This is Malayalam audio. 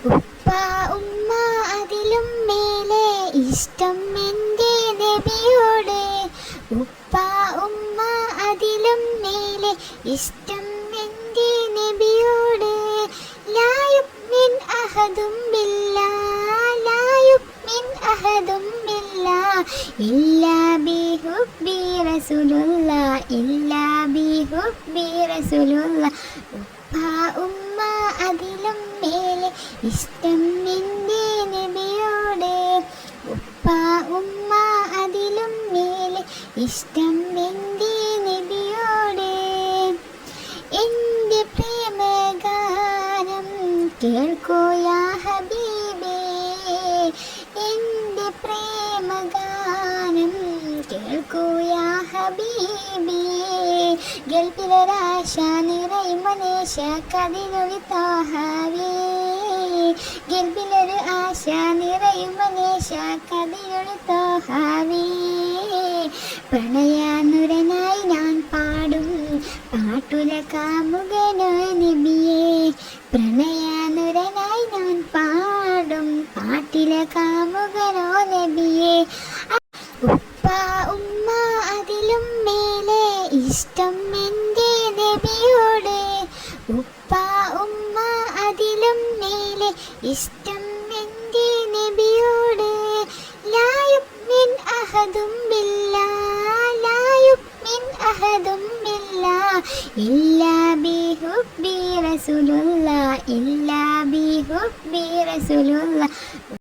ഉപ്പ ഉമ്മ അതിലും മേലെ ഇഷ്ടം എൻ്റെ നബിയോട്. ഉപ്പ ഉമ്മ അതിലും മേലെ ഇഷ്ടം എൻ്റെ നബിയോട്. ലാ യുഅ്മിൻ അഹദും ബില്ലാഹ്, ലാ യുഅ്മിൻ അഹദും ബില്ലാഹ് ഇല്ലാ ബിഹുബ്ബി റസൂലുള്ളാഹ്, ഇല്ലാ ബിഹുബ്ബി റസൂലുള്ളാഹ്. ഉപ്പ ഉമ്മ അതിലും മേലെ ഇഷ്ടം എൻ്റെ നബിയോട്. ഉപ്പ ഉമ്മ അതിലും മേലെ ഇഷ്ടം എൻ്റെ നബിയോട്. എൻ്റെ പ്രേമഗാനം കേൾക്കൂ യാ ഹബീബേ, എൻ്റെ പ്രേമഗാനം കേൾക്കൂ യാ ഹബീബേ. ഗൽബിലൊരാശ നിറയും മനേശ കതിരൊളി താഹാവേ, ഗൽബിലൊരു ആശ നിറയും മനേശ കതിരൊളി താഹാവേ. പ്രണയാനുരനായി ഞാൻ പാടും പാട്ടുല കാമുകനോ നബിയേ, പ്രണയാനുരനായി ഞാൻ പാടും പാട്ടില കാമുകനോ നബിയേ. ഉപ്പ ഉമ്മ അതിലും മേലെ ഇഷ്ടം എൻ്റെ നബിയോട്. ഉപ്പ ഉമ്മ അതിലും മേലെ ഇഷ്ടം എൻ്റെ നബിയോട്. ലാ യുഅ്മിൻ അഹദും ബില്ലാഹ്, ലാ യുഅ്മിൻ അഹദും ബില്ലാഹ് ഇല്ലാ ബിഹുബ്ബി റസൂലുള്ളാഹ്, ഇല്ലാ ബിഹുബ്ബി റസൂലുള്ളാഹ്.